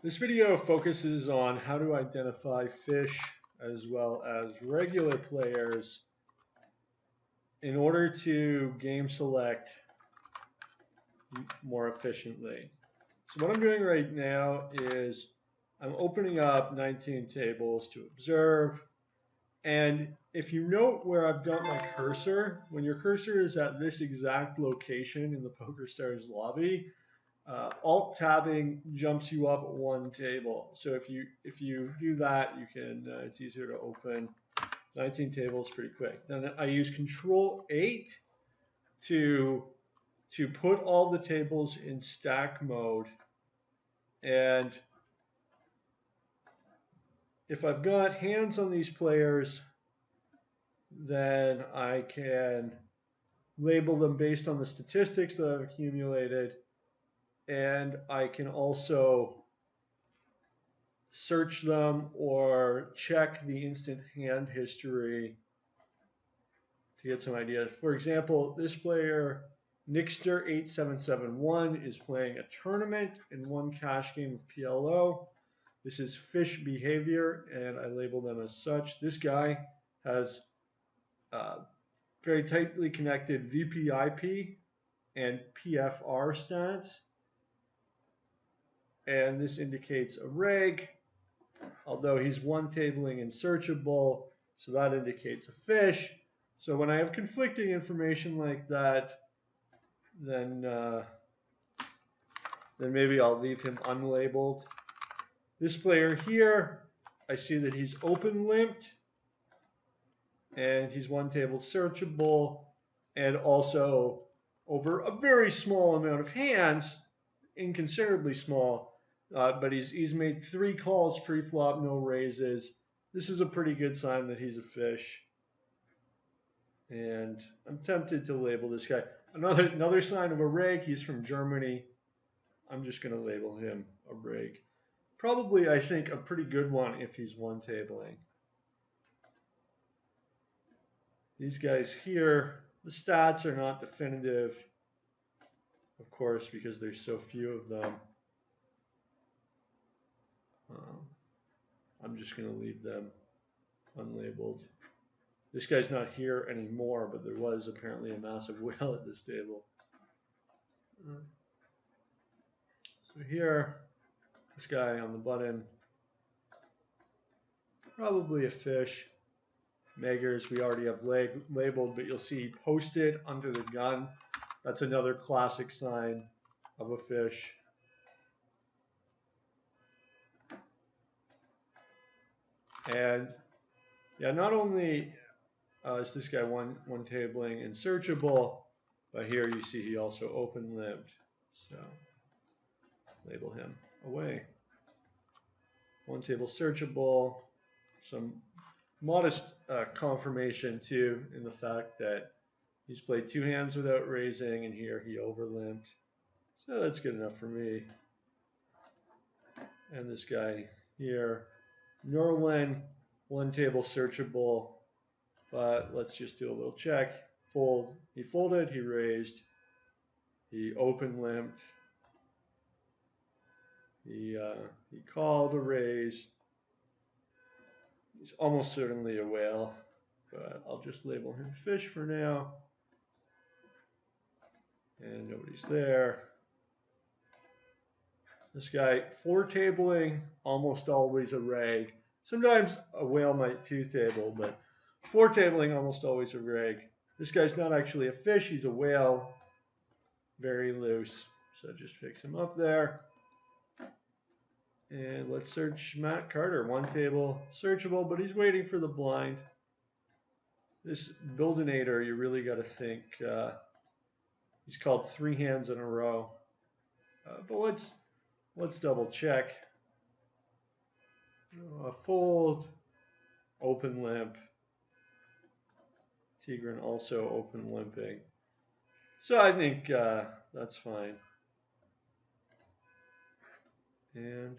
This video focuses on how to identify fish as well as regular players in order to game select more efficiently. So what I'm doing right now is I'm opening up 19 tables to observe, and if you note where I've got my cursor, when your cursor is at this exact location in the PokerStars lobby, Alt tabbing jumps you up one table. So if you do that, you can it's easier to open 19 tables pretty quick. Then I use Control 8 to put all the tables in stack mode. And if I've got hands on these players, then I can label them based on the statistics that I've accumulated. And I can also search them or check the instant hand history to get some ideas. For example, this player, Nixter8771, is playing a tournament in one cash game of PLO. This is fish behavior, and I label them as such. This guy has very tightly connected VPIP and PFR stats. And this indicates a reg, although he's one tabling in searchable, so that indicates a fish. So when I have conflicting information like that, then maybe I'll leave him unlabeled. This player here, I see that he's open limped, and he's one table searchable, and also over a very small amount of hands, inconsiderably small. But he's made 3 calls pre-flop, no raises. This is a pretty good sign that he's a fish. And I'm tempted to label this guy. Another sign of a reg, he's from Germany. I'm just going to label him a reg. Probably, I think, a pretty good one if he's one tabling. These guys here, the stats are not definitive, of course, because there's so few of them. I'm just going to leave them unlabeled. This guy's not here anymore, but there was apparently a massive whale at this table. So here, this guy on the button, probably a fish. Meggers we already have labeled, but you'll see posted under the gun. That's another classic sign of a fish. And yeah, not only is this guy one tabling and searchable, but here you see he also open limped. So label him away. One table searchable. Some modest confirmation too in the fact that he's played 2 hands without raising, and here he over limped. So that's good enough for me. And this guy here, Norlin, one table searchable, but let's just do a little check. Fold. He folded, he raised, he open limped, he called a raise. He's almost certainly a whale, but I'll just label him fish for now. And nobody's there. This guy, 4 tabling, almost always a reg. Sometimes a whale might 2 table, but 4 tabling, almost always a reg. This guy's not actually a fish, he's a whale. Very loose. So just fix him up there. And let's search Matt Carter. 1 table searchable, but he's waiting for the blind. This Buildinator, you really got to think. He's called 3 hands in a row. But let's double check. Fold, open limp. Tigran also open limping. So I think that's fine. And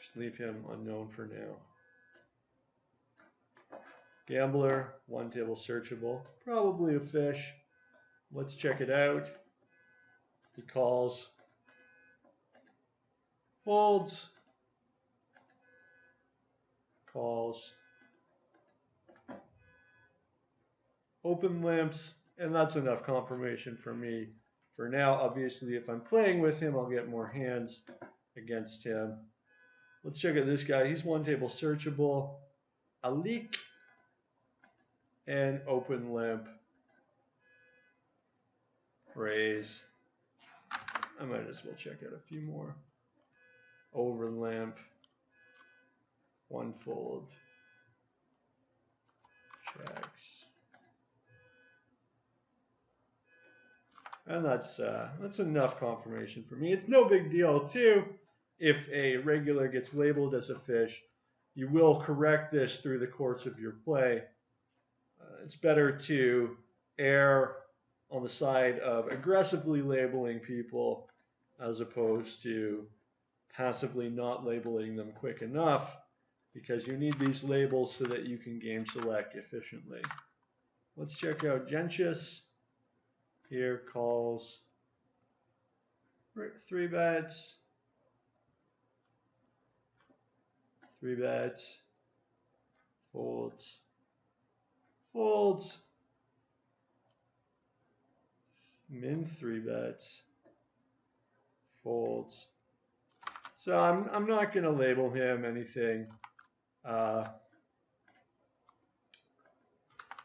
just leave him unknown for now. Gambler, 1 table searchable, probably a fish. Let's check it out. He calls, folds, calls, open limps, and that's enough confirmation for me for now. Obviously, if I'm playing with him, I'll get more hands against him. Let's check out this guy. He's one table searchable. A leak and open limp. Raise. I might as well check out a few more. Over limp. One fold. Checks. And that's enough confirmation for me. It's no big deal too if a regular gets labeled as a fish. You will correct this through the course of your play. It's better to err on the side of aggressively labeling people as opposed to passively not labeling them quick enough, because you need these labels so that you can game select efficiently. Let's check out Gentius. Here calls 3 bets, 3 bets, folds, folds, min 3 bets, folds. So I'm not going to label him anything.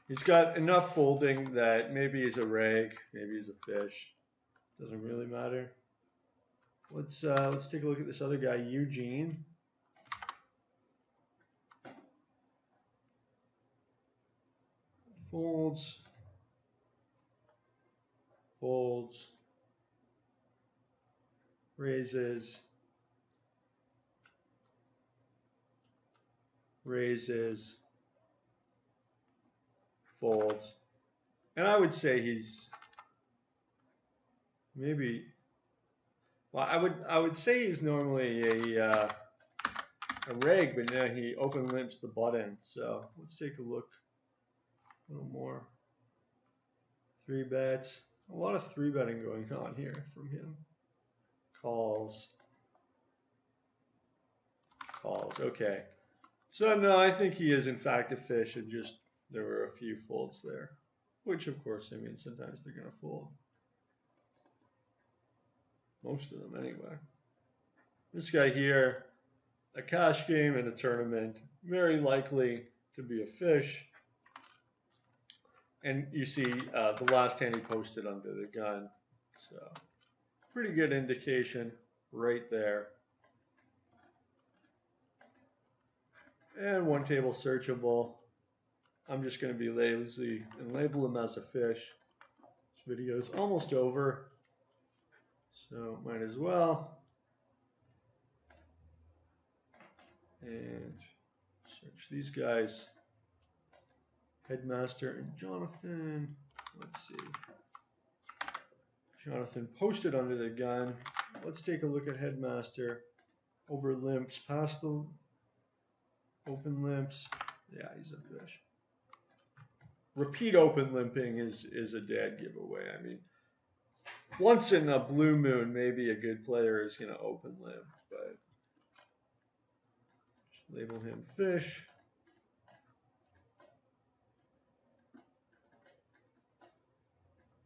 He's got enough folding that maybe he's a reg, maybe he's a fish. Doesn't really matter. Let's take a look at this other guy, Eugene. Folds, folds, raises, raises, folds, and I would say he's maybe. Well, I would say he's normally a reg, but now he open limps the button. So let's take a look a little more. 3 bets, a lot of 3 betting going on here from him. Calls, calls. Okay. So no, I think he is in fact a fish, and just there were a few folds there, which of course, I mean, sometimes they're going to fold. Most of them anyway. This guy here, a cash game in a tournament, very likely to be a fish. And you see the last hand he posted under the gun. So pretty good indication right there. And one table searchable. I'm just going to be lazy and label him as a fish. This video is almost over, so might as well. And search these guys. Headmaster and Jonathan. Let's see. Jonathan posted under the gun. Let's take a look at Headmaster. Over limps, past the open limps. Yeah, he's a fish. Repeat open limping is a dead giveaway. I mean, once in a blue moon, maybe a good player is going to open limp, but just label him fish.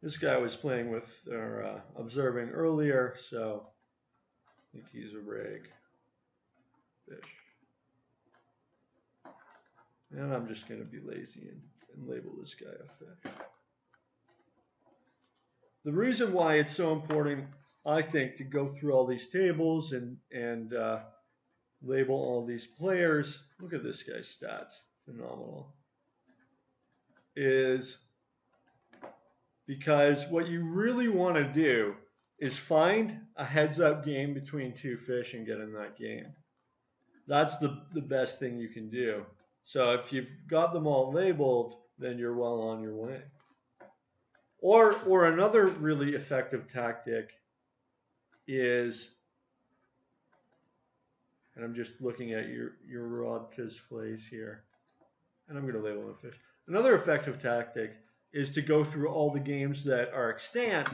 This guy was playing with or observing earlier, so I think he's a reg fish. And I'm just going to be lazy and label this guy a fish. The reason why it's so important, I think, to go through all these tables and label all these players, look at this guy's stats, phenomenal, is because what you really want to do is find a heads-up game between 2 fish and get in that game. That's the best thing you can do. So if you've got them all labeled, then you're well on your way. Or another really effective tactic is, and I'm just looking at your Rodka's plays here, and I'm going to label them a fish. Another effective tactic is to go through all the games that are extant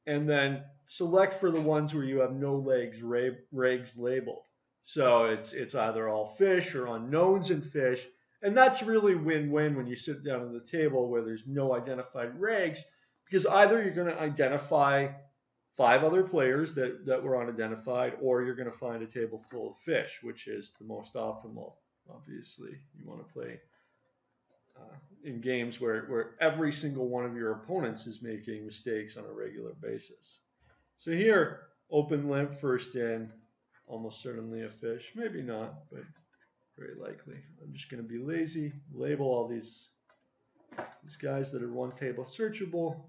and then select for the ones where you have no regs labeled. So it's either all fish or unknowns in fish, and that's really win-win when you sit down at the table where there's no identified regs, because either you're going to identify 5 other players that were unidentified, or you're going to find a table full of fish, which is the most optimal. Obviously, you want to play in games where every single one of your opponents is making mistakes on a regular basis. So here, open limp first in, almost certainly a fish. Maybe not, but very likely. I'm just going to be lazy, label all these guys that are one table searchable.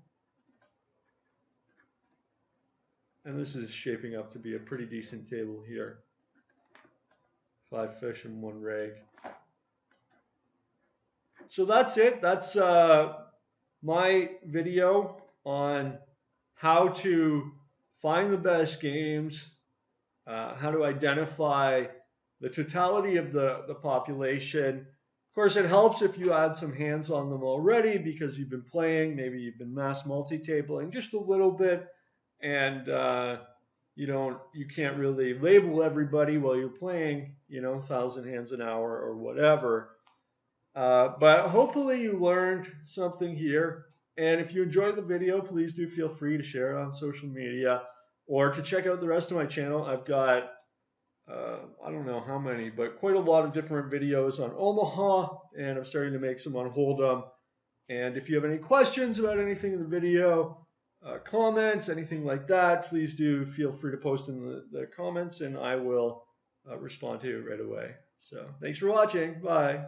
And this is shaping up to be a pretty decent table here. 5 fish and 1 reg. So that's it. That's my video on how to find the best games, how to identify the totality of the population. Of course, it helps if you had some hands on them already because you've been playing, maybe you've been mass multi-tabling just a little bit, and you can't really label everybody while you're playing, 1,000 hands an hour or whatever. But hopefully you learned something here. And if you enjoyed the video, please do feel free to share it on social media or to check out the rest of my channel. I've got, I don't know how many, but quite a lot of different videos on Omaha, and I'm starting to make some on Hold'em. And if you have any questions about anything in the video, comments, anything like that, please do feel free to post in the comments, and I will respond to you right away. So thanks for watching. Bye.